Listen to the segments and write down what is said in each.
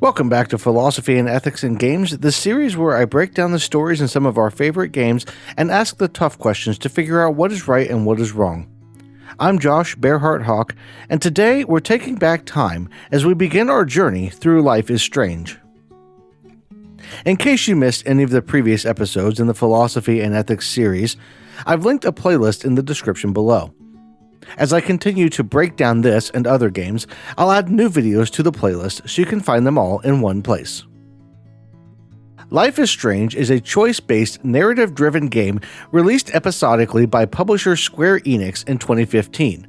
Welcome back to Philosophy and Ethics in Games, the series where I break down the stories in some of our favorite games and ask the tough questions to figure out what is right and what is wrong. I'm Josh Bearheart Hawk, and today we're taking back time as we begin our journey through Life is Strange. In case you missed any of the previous episodes in the Philosophy and Ethics series, I've linked a playlist in the description below. As I continue to break down this and other games, I'll add new videos to the playlist so you can find them all in one place. Life is Strange is a choice-based, narrative-driven game released episodically by publisher Square Enix in 2015.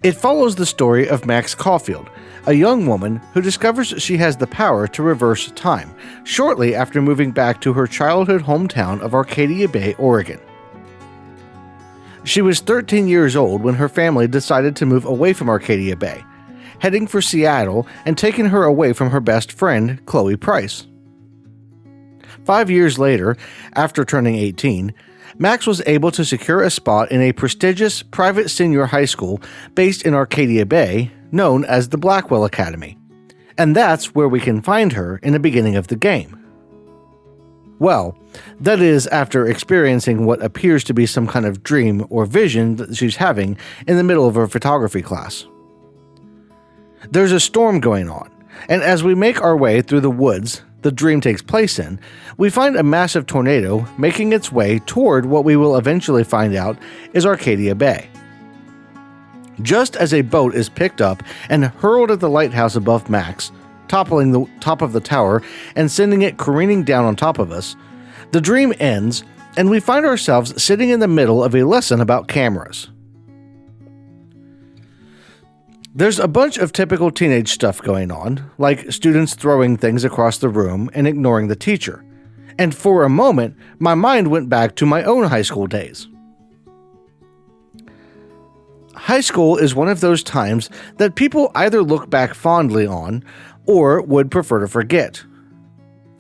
It follows the story of Max Caulfield, a young woman who discovers she has the power to reverse time, shortly after moving back to her childhood hometown of Arcadia Bay, Oregon. She was 13 years old when her family decided to move away from Arcadia Bay, heading for Seattle and taking her away from her best friend, Chloe Price. 5 years later, after turning 18, Max was able to secure a spot in a prestigious private senior high school based in Arcadia Bay, known as the Blackwell Academy, and that's where we can find her in the beginning of the game. Well, that is after experiencing what appears to be some kind of dream or vision that she's having in the middle of her photography class. There's a storm going on, and as we make our way through the woods the dream takes place in, we find a massive tornado making its way toward what we will eventually find out is Arcadia Bay. Just as a boat is picked up and hurled at the lighthouse above Max, toppling the top of the tower and sending it careening down on top of us, the dream ends and we find ourselves sitting in the middle of a lesson about cameras. There's a bunch of typical teenage stuff going on, like students throwing things across the room and ignoring the teacher, and for a moment my mind went back to my own high school days. High school is one of those times that people either look back fondly on or would prefer to forget.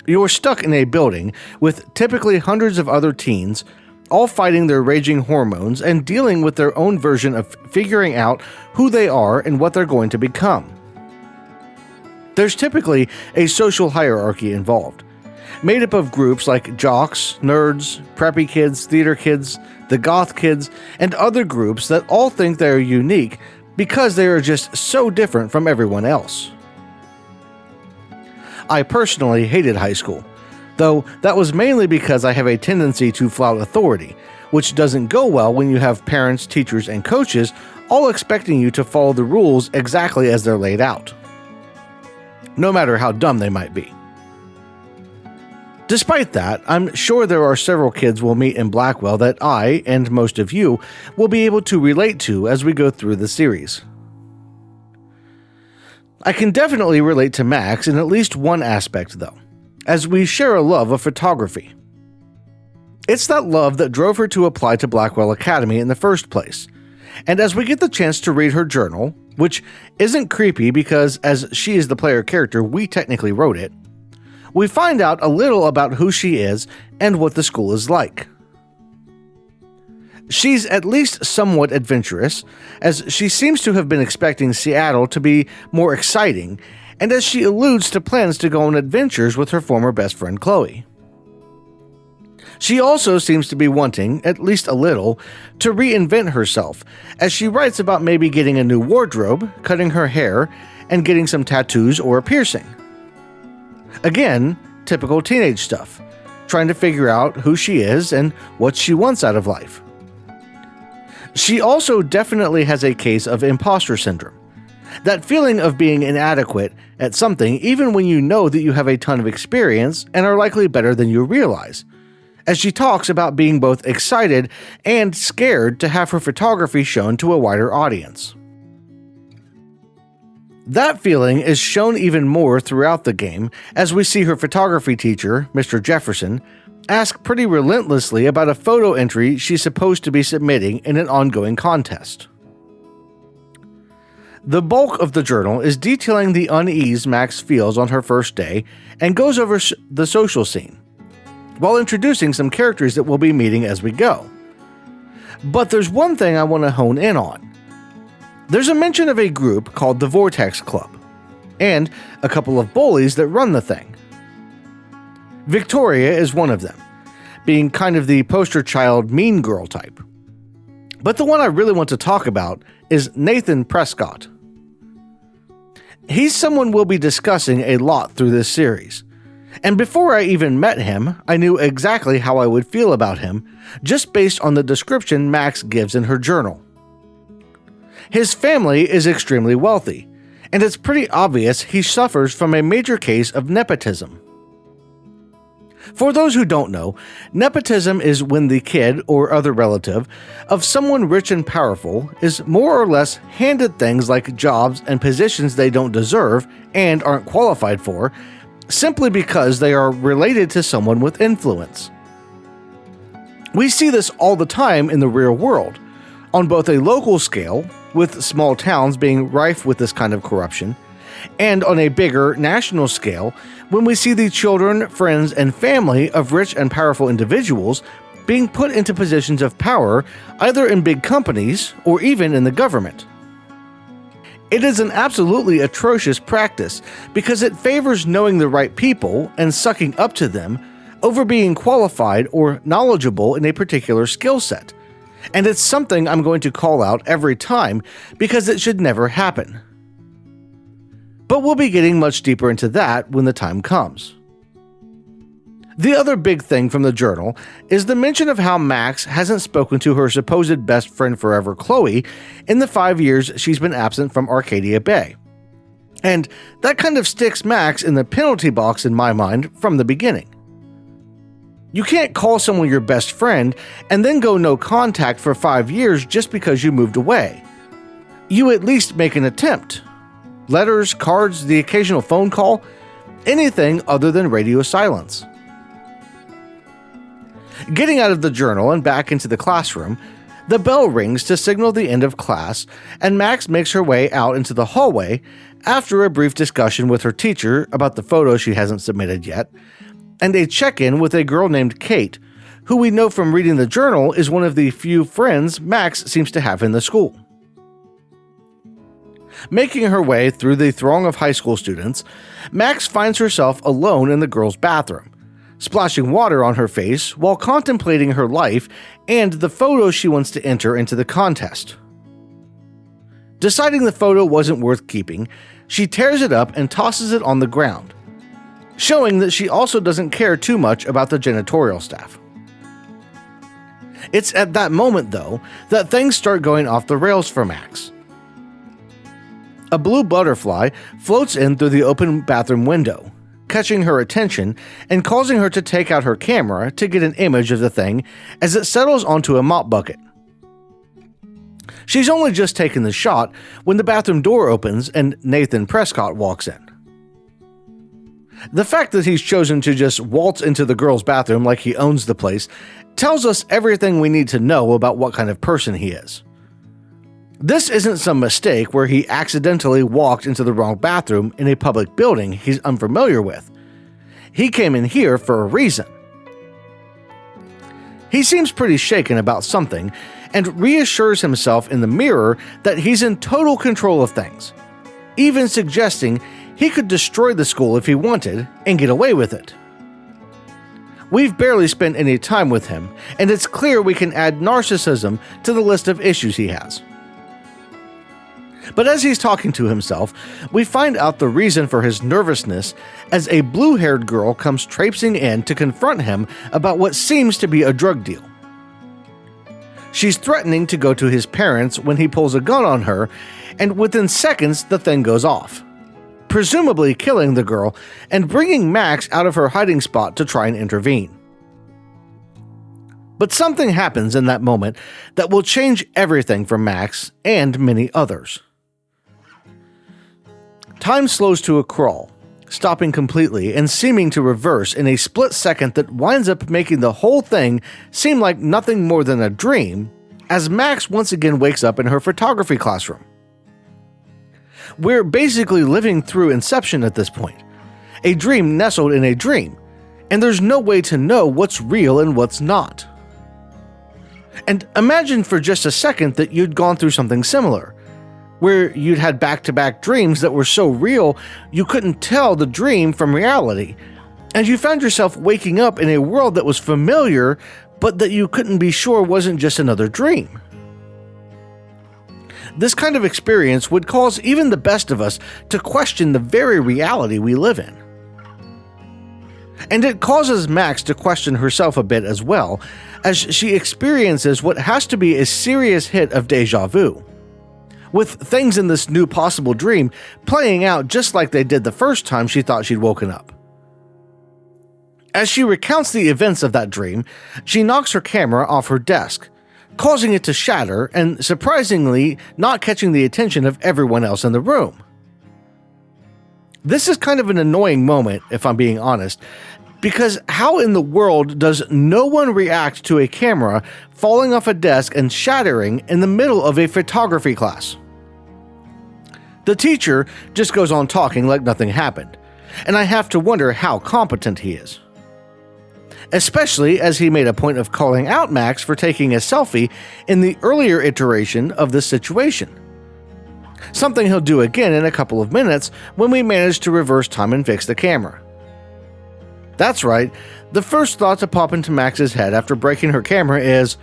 You're stuck in a building with typically hundreds of other teens, all fighting their raging hormones and dealing with their own version of figuring out who they are and what they're going to become. There's typically a social hierarchy involved, made up of groups like jocks, nerds, preppy kids, theater kids, the goth kids, and other groups that all think they are unique because they are just so different from everyone else. I personally hated high school, though that was mainly because I have a tendency to flout authority, which doesn't go well when you have parents, teachers, and coaches all expecting you to follow the rules exactly as they're laid out, no matter how dumb they might be. Despite that, I'm sure there are several kids we'll meet in Blackwell that I, and most of you, will be able to relate to as we go through the series. I can definitely relate to Max in at least one aspect though, as we share a love of photography. It's that love that drove her to apply to Blackwell Academy in the first place, and as we get the chance to read her journal, which isn't creepy because as she is the player character, we technically wrote it, we find out a little about who she is and what the school is like. She's at least somewhat adventurous, as she seems to have been expecting Seattle to be more exciting, and as she alludes to plans to go on adventures with her former best friend Chloe. She also seems to be wanting, at least a little, to reinvent herself, as she writes about maybe getting a new wardrobe, cutting her hair, and getting some tattoos or a piercing. Again, typical teenage stuff, trying to figure out who she is and what she wants out of life. She also definitely has a case of imposter syndrome, that feeling of being inadequate at something even when you know that you have a ton of experience and are likely better than you realize, as she talks about being both excited and scared to have her photography shown to a wider audience. That feeling is shown even more throughout the game as we see her photography teacher, Mr. Jefferson, ask pretty relentlessly about a photo entry she's supposed to be submitting in an ongoing contest. The bulk of the journal is detailing the unease Max feels on her first day and goes over the social scene, while introducing some characters that we'll be meeting as we go. But there's one thing I want to hone in on. There's a mention of a group called the Vortex Club. and a couple of bullies that run the thing. Victoria is one of them, being kind of the poster child mean girl type. But the one I really want to talk about is Nathan Prescott. He's someone we'll be discussing a lot through this series. And before I even met him, I knew exactly how I would feel about him, just based on the description Max gives in her journal. His family is extremely wealthy, and it's pretty obvious he suffers from a major case of nepotism. For those who don't know, nepotism is when the kid or other relative of someone rich and powerful is more or less handed things like jobs and positions they don't deserve and aren't qualified for, simply because they are related to someone with influence. We see this all the time in the real world, on both a local scale, with small towns being rife with this kind of corruption, and on a bigger national scale when we see the children, friends, and family of rich and powerful individuals being put into positions of power either in big companies or even in the government. It is an absolutely atrocious practice because it favors knowing the right people and sucking up to them over being qualified or knowledgeable in a particular skill set. And it's something I'm going to call out every time because it should never happen. But we'll be getting much deeper into that when the time comes. The other big thing from the journal is the mention of how Max hasn't spoken to her supposed best friend forever, Chloe, in the 5 years she's been absent from Arcadia Bay. And that kind of sticks Max in the penalty box in my mind from the beginning. You can't call someone your best friend and then go no contact for 5 years just because you moved away. You at least make an attempt. Letters, cards, the occasional phone call, anything other than radio silence. Getting out of the journal and back into the classroom, the bell rings to signal the end of class, and Max makes her way out into the hallway after a brief discussion with her teacher about the photo she hasn't submitted yet, and a check-in with a girl named Kate, who we know from reading the journal is one of the few friends Max seems to have in the school. Making her way through the throng of high school students, Max finds herself alone in the girls' bathroom, splashing water on her face while contemplating her life and the photo she wants to enter into the contest. Deciding the photo wasn't worth keeping, she tears it up and tosses it on the ground, showing that she also doesn't care too much about the janitorial staff. It's at that moment, though, that things start going off the rails for Max. A blue butterfly floats in through the open bathroom window, catching her attention and causing her to take out her camera to get an image of the thing as it settles onto a mop bucket. She's only just taken the shot when the bathroom door opens and Nathan Prescott walks in. The fact that he's chosen to just waltz into the girls' bathroom like he owns the place tells us everything we need to know about what kind of person he is. This isn't some mistake where he accidentally walked into the wrong bathroom in a public building he's unfamiliar with. He came in here for a reason. He seems pretty shaken about something and reassures himself in the mirror that he's in total control of things, even suggesting he could destroy the school if he wanted and get away with it. We've barely spent any time with him, and it's clear we can add narcissism to the list of issues he has. But as he's talking to himself, we find out the reason for his nervousness as a blue-haired girl comes traipsing in to confront him about what seems to be a drug deal. She's threatening to go to his parents when he pulls a gun on her, and within seconds the thing goes off, presumably killing the girl and bringing Max out of her hiding spot to try and intervene. But something happens in that moment that will change everything for Max and many others. Time slows to a crawl, stopping completely and seeming to reverse in a split second that winds up making the whole thing seem like nothing more than a dream as Max once again wakes up in her photography classroom. We're basically living through Inception at this point, a dream nestled in a dream, and there's no way to know what's real and what's not. And imagine for just a second that you'd gone through something similar. where you'd had back-to-back dreams that were so real you couldn't tell the dream from reality, and you found yourself waking up in a world that was familiar but that you couldn't be sure wasn't just another dream. This kind of experience would cause even the best of us to question the very reality we live in. And it causes Max to question herself a bit as well, as she experiences what has to be a serious hit of déjà vu, with things in this new possible dream playing out just like they did the first time she thought she'd woken up. As she recounts the events of that dream, she knocks her camera off her desk, causing it to shatter and surprisingly not catching the attention of everyone else in the room. This is kind of an annoying moment, if I'm being honest, because how in the world does no one react to a camera falling off a desk and shattering in the middle of a photography class? The teacher just goes on talking like nothing happened, and I have to wonder how competent he is. Especially as he made a point of calling out Max for taking a selfie in the earlier iteration of this situation. Something he'll do again in a couple of minutes when we manage to reverse time and fix the camera. That's right, the first thought to pop into Max's head after breaking her camera is,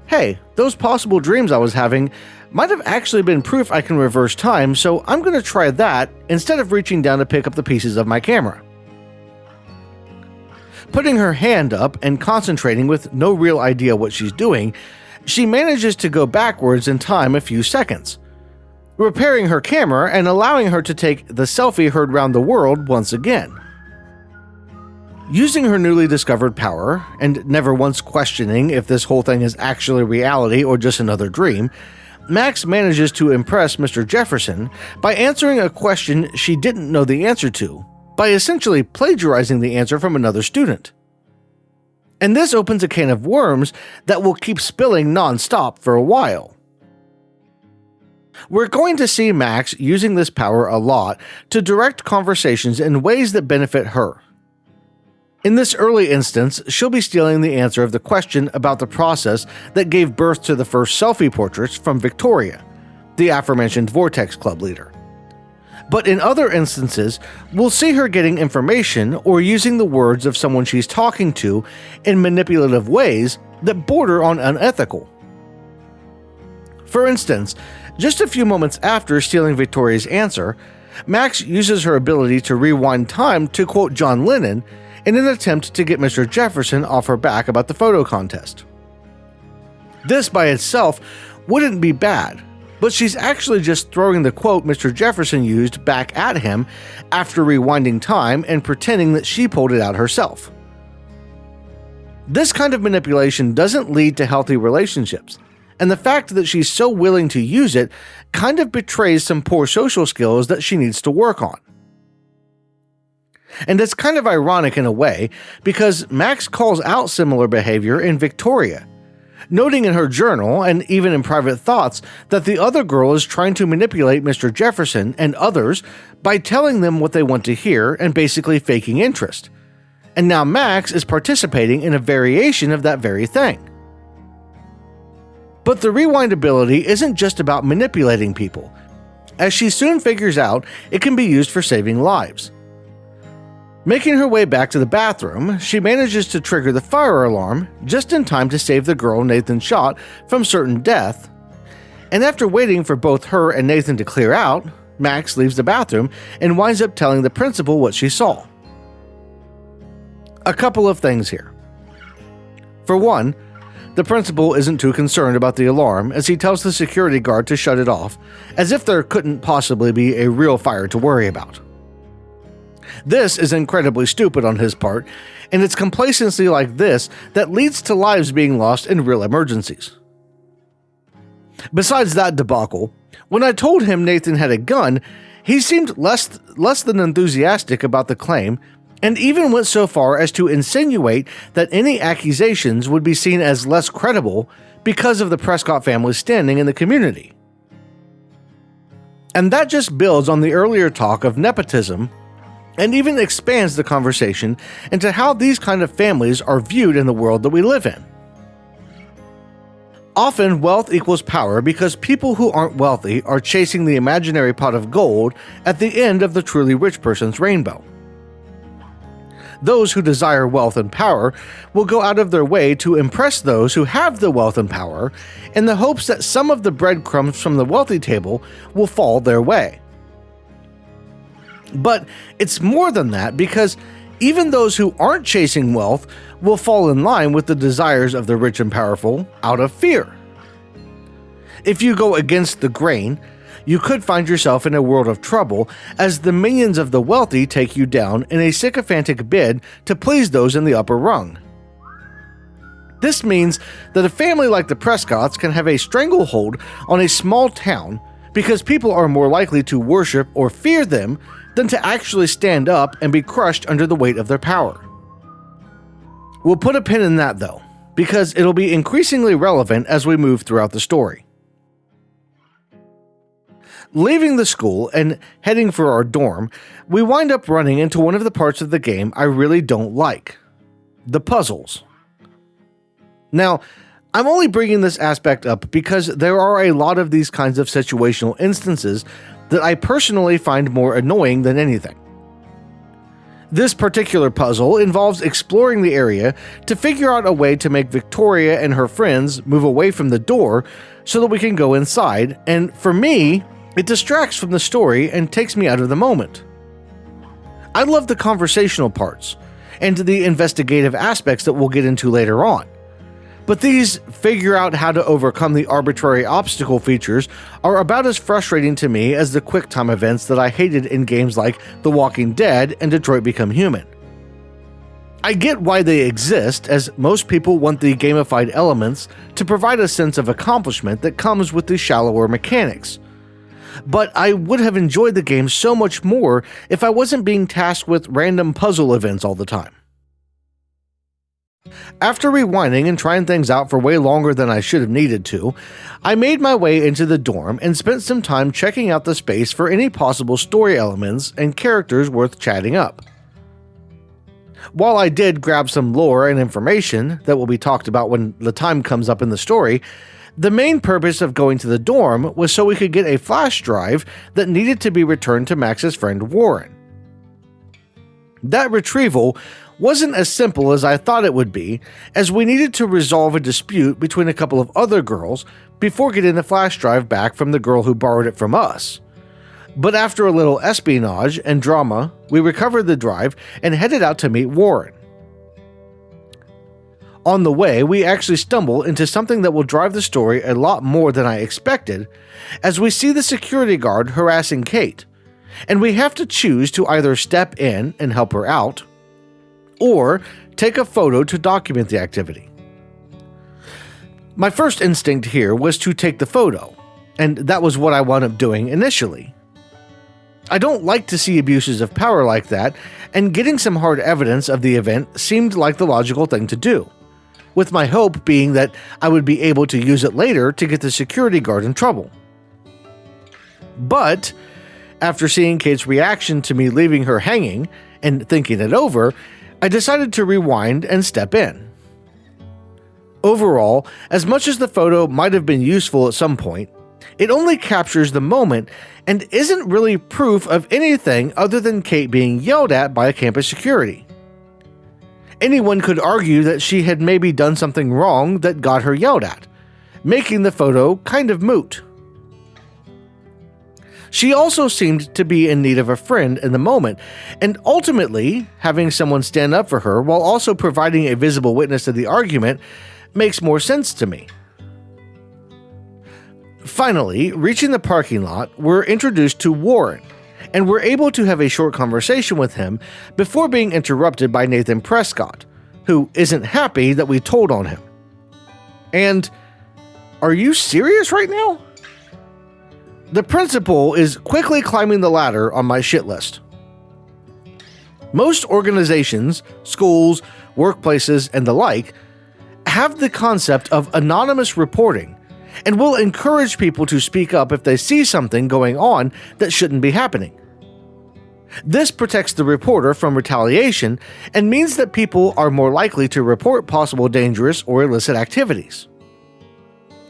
hey, those possible dreams I was having might have actually been proof I can reverse time, so I'm going to try that instead of reaching down to pick up the pieces of my camera. Putting her hand up and concentrating with no real idea what she's doing, she manages to go backwards in time a few seconds, repairing her camera and allowing her to take the selfie heard round the world once again. Using her newly discovered power, and never once questioning if this whole thing is actually reality or just another dream, Max manages to impress Mr. Jefferson by answering a question she didn't know the answer to, by essentially plagiarizing the answer from another student. And this opens a can of worms that will keep spilling non-stop for a while. We're going to see Max using this power a lot to direct conversations in ways that benefit her. In this early instance, she'll be stealing the answer of the question about the process that gave birth to the first selfie portraits from Victoria, the aforementioned Vortex Club leader. But in other instances, we'll see her getting information or using the words of someone she's talking to in manipulative ways that border on unethical. For instance, just a few moments after stealing Victoria's answer, Max uses her ability to rewind time to quote John Lennon in an attempt to get Mr. Jefferson off her back about the photo contest. This by itself wouldn't be bad, but she's actually just throwing the quote Mr. Jefferson used back at him after rewinding time and pretending that she pulled it out herself. This kind of manipulation doesn't lead to healthy relationships, and the fact that she's so willing to use it kind of betrays some poor social skills that she needs to work on. And it's kind of ironic in a way, because Max calls out similar behavior in Victoria, noting in her journal and even in private thoughts that the other girl is trying to manipulate Mr. Jefferson and others by telling them what they want to hear and basically faking interest. And now Max is participating in a variation of that very thing. But the rewind ability isn't just about manipulating people, as she soon figures out it can be used for saving lives. Making her way back to the bathroom, she manages to trigger the fire alarm just in time to save the girl Nathan shot from certain death, and after waiting for both her and Nathan to clear out, Max leaves the bathroom and winds up telling the principal what she saw. A couple of things here. For one, the principal isn't too concerned about the alarm as he tells the security guard to shut it off, as if there couldn't possibly be a real fire to worry about. This is incredibly stupid on his part, and it's complacency like this that leads to lives being lost in real emergencies. Besides that debacle, when I told him Nathan had a gun, he seemed less than enthusiastic about the claim, and even went so far as to insinuate that any accusations would be seen as less credible because of the Prescott family's standing in the community. And that just builds on the earlier talk of nepotism, and even expands the conversation into how these kind of families are viewed in the world that we live in. Often, wealth equals power because people who aren't wealthy are chasing the imaginary pot of gold at the end of the truly rich person's rainbow. Those who desire wealth and power will go out of their way to impress those who have the wealth and power in the hopes that some of the breadcrumbs from the wealthy table will fall their way. But it's more than that, because even those who aren't chasing wealth will fall in line with the desires of the rich and powerful out of fear. If you go against the grain, you could find yourself in a world of trouble as the minions of the wealthy take you down in a sycophantic bid to please those in the upper rung. This means that a family like the Prescotts can have a stranglehold on a small town because people are more likely to worship or fear them than to actually stand up and be crushed under the weight of their power. We'll put a pin in that though, because it'll be increasingly relevant as we move throughout the story. Leaving the school and heading for our dorm, we wind up running into one of the parts of the game I really don't like: the puzzles. Now, I'm only bringing this aspect up because there are a lot of these kinds of situational instances that I personally find more annoying than anything. This particular puzzle involves exploring the area to figure out a way to make Victoria and her friends move away from the door so that we can go inside, and for me, it distracts from the story and takes me out of the moment. I love the conversational parts and the investigative aspects that we'll get into later on. But these figure out how to overcome the arbitrary obstacle features are about as frustrating to me as the quick-time events that I hated in games like The Walking Dead and Detroit Become Human. I get why they exist, as most people want the gamified elements to provide a sense of accomplishment that comes with the shallower mechanics. But I would have enjoyed the game so much more if I wasn't being tasked with random puzzle events all the time. After rewinding and trying things out for way longer than I should have needed to, I made my way into the dorm and spent some time checking out the space for any possible story elements and characters worth chatting up. While I did grab some lore and information that will be talked about when the time comes up in the story, the main purpose of going to the dorm was so we could get a flash drive that needed to be returned to Max's friend Warren. That retrieval wasn't as simple as I thought it would be, as we needed to resolve a dispute between a couple of other girls before getting the flash drive back from the girl who borrowed it from us. But after a little espionage and drama, we recovered the drive and headed out to meet Warren. On the way, we actually stumble into something that will drive the story a lot more than I expected, as we see the security guard harassing Kate, and we have to choose to either step in and help her out, or take a photo to document the activity. My first instinct here was to take the photo, and that was what I wound up doing initially. I don't like to see abuses of power like that, and getting some hard evidence of the event seemed like the logical thing to do, with my hope being that I would be able to use it later to get the security guard in trouble. But after seeing Kate's reaction to me leaving her hanging and thinking it over, I decided to rewind and step in. Overall, as much as the photo might have been useful at some point, it only captures the moment and isn't really proof of anything other than Kate being yelled at by a campus security. Anyone could argue that she had maybe done something wrong that got her yelled at, making the photo kind of moot. She also seemed to be in need of a friend in the moment, and ultimately, having someone stand up for her while also providing a visible witness to the argument makes more sense to me. Finally, reaching the parking lot, we're introduced to Warren, and we're able to have a short conversation with him before being interrupted by Nathan Prescott, who isn't happy that we told on him. And, are you serious right now? The principal is quickly climbing the ladder on my shit list. Most organizations, schools, workplaces, and the like have the concept of anonymous reporting and will encourage people to speak up if they see something going on that shouldn't be happening. This protects the reporter from retaliation and means that people are more likely to report possible dangerous or illicit activities.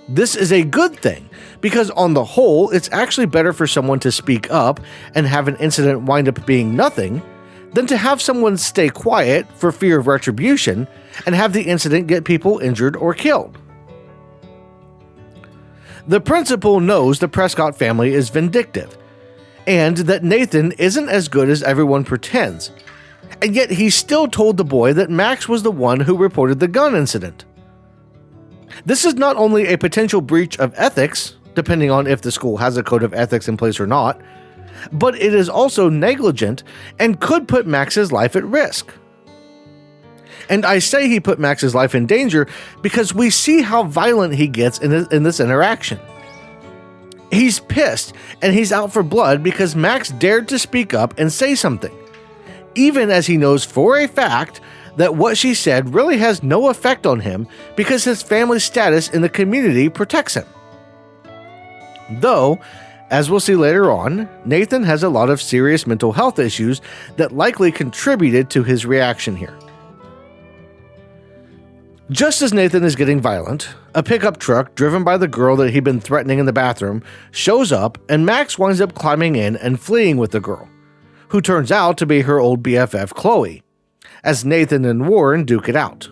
This is a good thing, because on the whole, it's actually better for someone to speak up and have an incident wind up being nothing, than to have someone stay quiet for fear of retribution and have the incident get people injured or killed. The principal knows the Prescott family is vindictive, and that Nathan isn't as good as everyone pretends, and yet he still told the boy that Max was the one who reported the gun incident. This is not only a potential breach of ethics, depending on if the school has a code of ethics in place or not, but it is also negligent and could put Max's life at risk. And I say he put Max's life in danger because we see how violent he gets in this interaction. He's pissed and he's out for blood because Max dared to speak up and say something, even as he knows for a fact that what she said really has no effect on him because his family status in the community protects him. Though, as we'll see later on, Nathan has a lot of serious mental health issues that likely contributed to his reaction here. Just as Nathan is getting violent, a pickup truck driven by the girl that he'd been threatening in the bathroom shows up, and Max winds up climbing in and fleeing with the girl, who turns out to be her old BFF Chloe, as Nathan and Warren duke it out.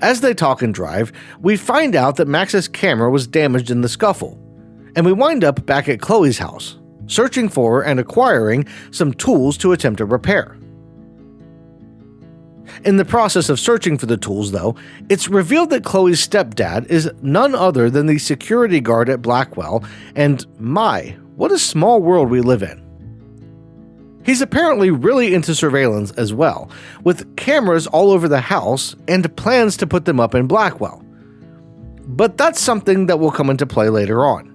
As they talk and drive, we find out that Max's camera was damaged in the scuffle, and we wind up back at Chloe's house, searching for and acquiring some tools to attempt a repair. In the process of searching for the tools, though, it's revealed that Chloe's stepdad is none other than the security guard at Blackwell, and my, what a small world we live in. He's apparently really into surveillance as well, with cameras all over the house and plans to put them up in Blackwell. But that's something that will come into play later on.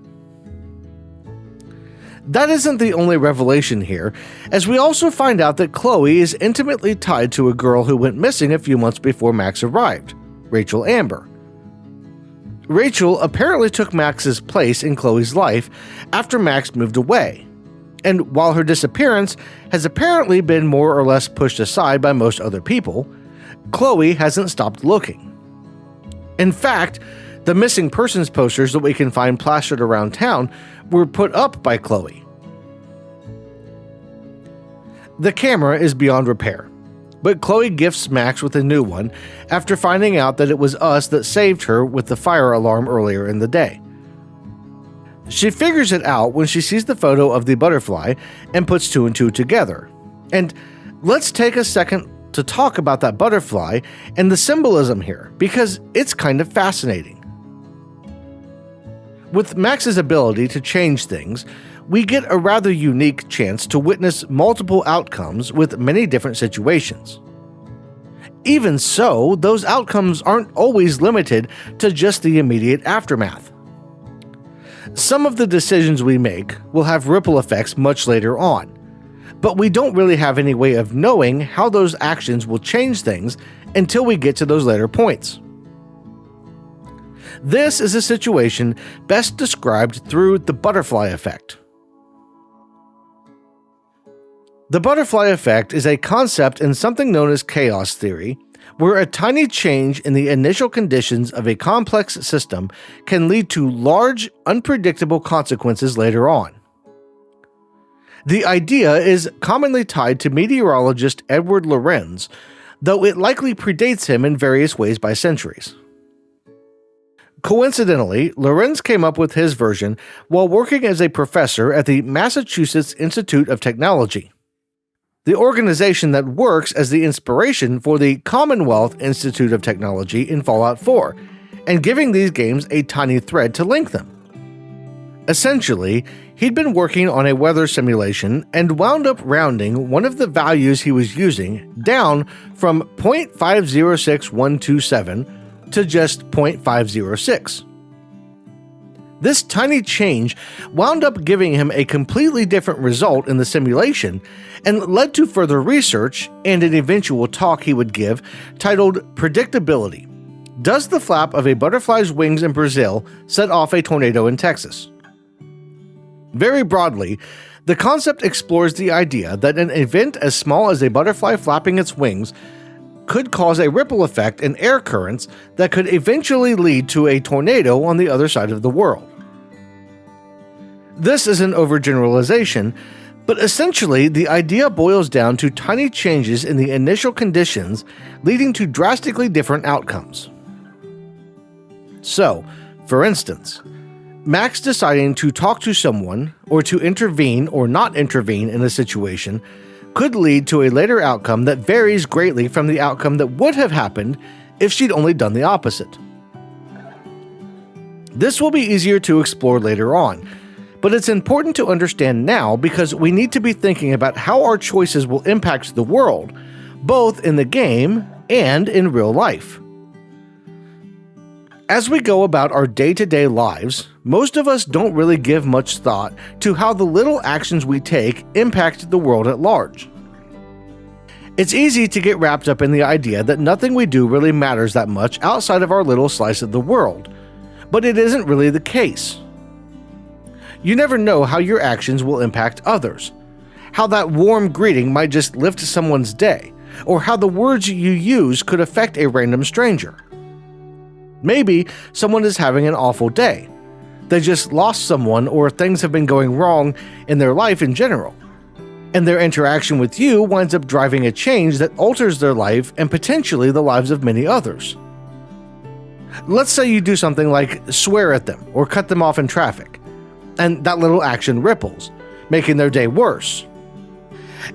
That isn't the only revelation here, as we also find out that Chloe is intimately tied to a girl who went missing a few months before Max arrived, Rachel Amber. Rachel apparently took Max's place in Chloe's life after Max moved away, and while her disappearance has apparently been more or less pushed aside by most other people, Chloe hasn't stopped looking. In fact, the missing persons posters that we can find plastered around town were put up by Chloe. The camera is beyond repair, but Chloe gifts Max with a new one after finding out that it was us that saved her with the fire alarm earlier in the day. She figures it out when she sees the photo of the butterfly and puts two and two together. And let's take a second to talk about that butterfly and the symbolism here, because it's kind of fascinating. With Max's ability to change things, we get a rather unique chance to witness multiple outcomes with many different situations. Even so, those outcomes aren't always limited to just the immediate aftermath. Some of the decisions we make will have ripple effects much later on, but we don't really have any way of knowing how those actions will change things until we get to those later points. This is a situation best described through the butterfly effect. The butterfly effect is a concept in something known as chaos theory, where a tiny change in the initial conditions of a complex system can lead to large, unpredictable consequences later on. The idea is commonly tied to meteorologist Edward Lorenz, though it likely predates him in various ways by centuries. Coincidentally, Lorenz came up with his version while working as a professor at the Massachusetts Institute of Technology, the organization that works as the inspiration for the Commonwealth Institute of Technology in Fallout 4, and giving these games a tiny thread to link them. Essentially, he'd been working on a weather simulation and wound up rounding one of the values he was using down from 0.506127 to just 0.506. This tiny change wound up giving him a completely different result in the simulation and led to further research and an eventual talk he would give titled Predictability: Does the flap of a butterfly's wings in Brazil set off a tornado in Texas? Very broadly, the concept explores the idea that an event as small as a butterfly flapping its wings could cause a ripple effect in air currents that could eventually lead to a tornado on the other side of the world. This is an overgeneralization, but essentially the idea boils down to tiny changes in the initial conditions leading to drastically different outcomes. So, for instance, Max deciding to talk to someone or to intervene or not intervene in a situation could lead to a later outcome that varies greatly from the outcome that would have happened if she'd only done the opposite. This will be easier to explore later on, but it's important to understand now because we need to be thinking about how our choices will impact the world, both in the game and in real life. As we go about our day-to-day lives, most of us don't really give much thought to how the little actions we take impact the world at large. It's easy to get wrapped up in the idea that nothing we do really matters that much outside of our little slice of the world, but it isn't really the case. You never know how your actions will impact others, how that warm greeting might just lift someone's day, or how the words you use could affect a random stranger. Maybe someone is having an awful day. They just lost someone or things have been going wrong in their life in general. And their interaction with you winds up driving a change that alters their life and potentially the lives of many others. Let's say you do something like swear at them or cut them off in traffic, and that little action ripples, making their day worse.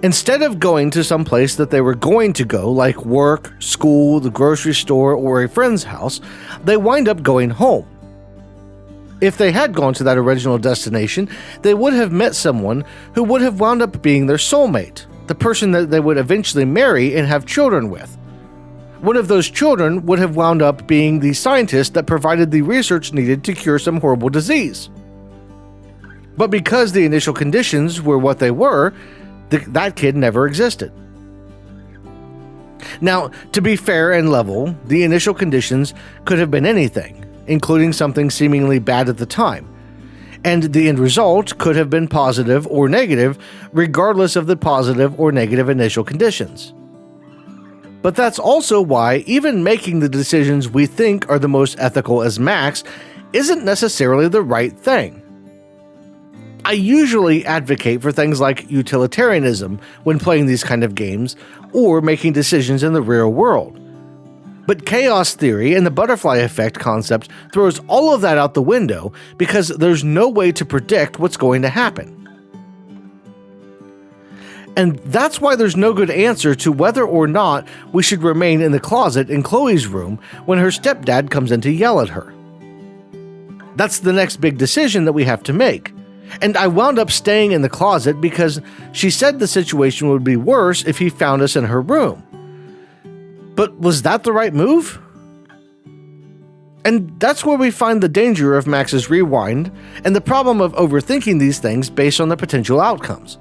Instead of going to some place that they were going to go, like work, school, the grocery store, or a friend's house, they wind up going home. If they had gone to that original destination, they would have met someone who would have wound up being their soulmate, the person that they would eventually marry and have children with. One of those children would have wound up being the scientist that provided the research needed to cure some horrible disease. But because the initial conditions were what they were, that kid never existed. Now, to be fair and level, the initial conditions could have been anything, including something seemingly bad at the time, and the end result could have been positive or negative, regardless of the positive or negative initial conditions. But that's also why even making the decisions we think are the most ethical as Max isn't necessarily the right thing. I usually advocate for things like utilitarianism when playing these kind of games or making decisions in the real world. But chaos theory and the butterfly effect concept throws all of that out the window because there's no way to predict what's going to happen. And that's why there's no good answer to whether or not we should remain in the closet in Chloe's room when her stepdad comes in to yell at her. That's the next big decision that we have to make. And I wound up staying in the closet because she said the situation would be worse if he found us in her room. But was that the right move? And that's where we find the danger of Max's rewind and the problem of overthinking these things based on the potential outcomes.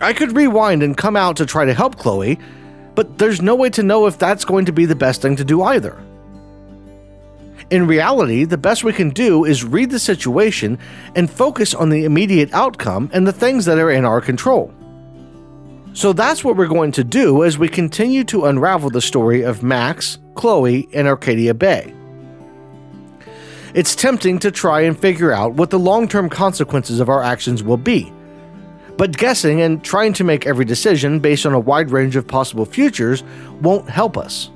I could rewind and come out to try to help Chloe, but there's no way to know if that's going to be the best thing to do either. In reality, the best we can do is read the situation and focus on the immediate outcome and the things that are in our control. So that's what we're going to do as we continue to unravel the story of Max, Chloe, and Arcadia Bay. It's tempting to try and figure out what the long-term consequences of our actions will be, but guessing and trying to make every decision based on a wide range of possible futures won't help us.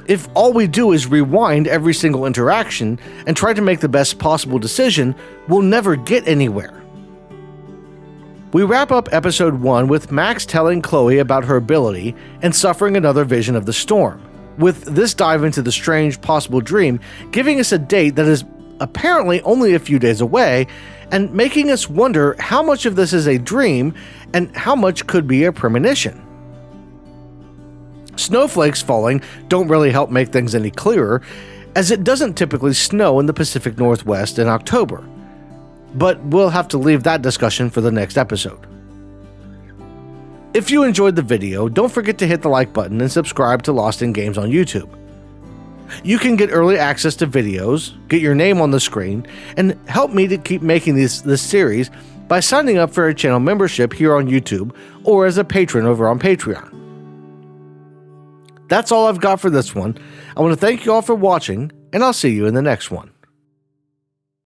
If all we do is rewind every single interaction and try to make the best possible decision, we'll never get anywhere. We wrap up episode 1 with Max telling Chloe about her ability and suffering another vision of the storm, with this dive into the strange possible dream giving us a date that is apparently only a few days away and making us wonder how much of this is a dream and how much could be a premonition. Snowflakes falling don't really help make things any clearer, as it doesn't typically snow in the Pacific Northwest in October. But we'll have to leave that discussion for the next episode. If you enjoyed the video, don't forget to hit the like button and subscribe to Lost in Games on YouTube. You can get early access to videos, get your name on the screen, and help me to keep making this series by signing up for a channel membership here on YouTube or as a patron over on Patreon. That's all I've got for this one. I want to thank you all for watching, and I'll see you in the next one.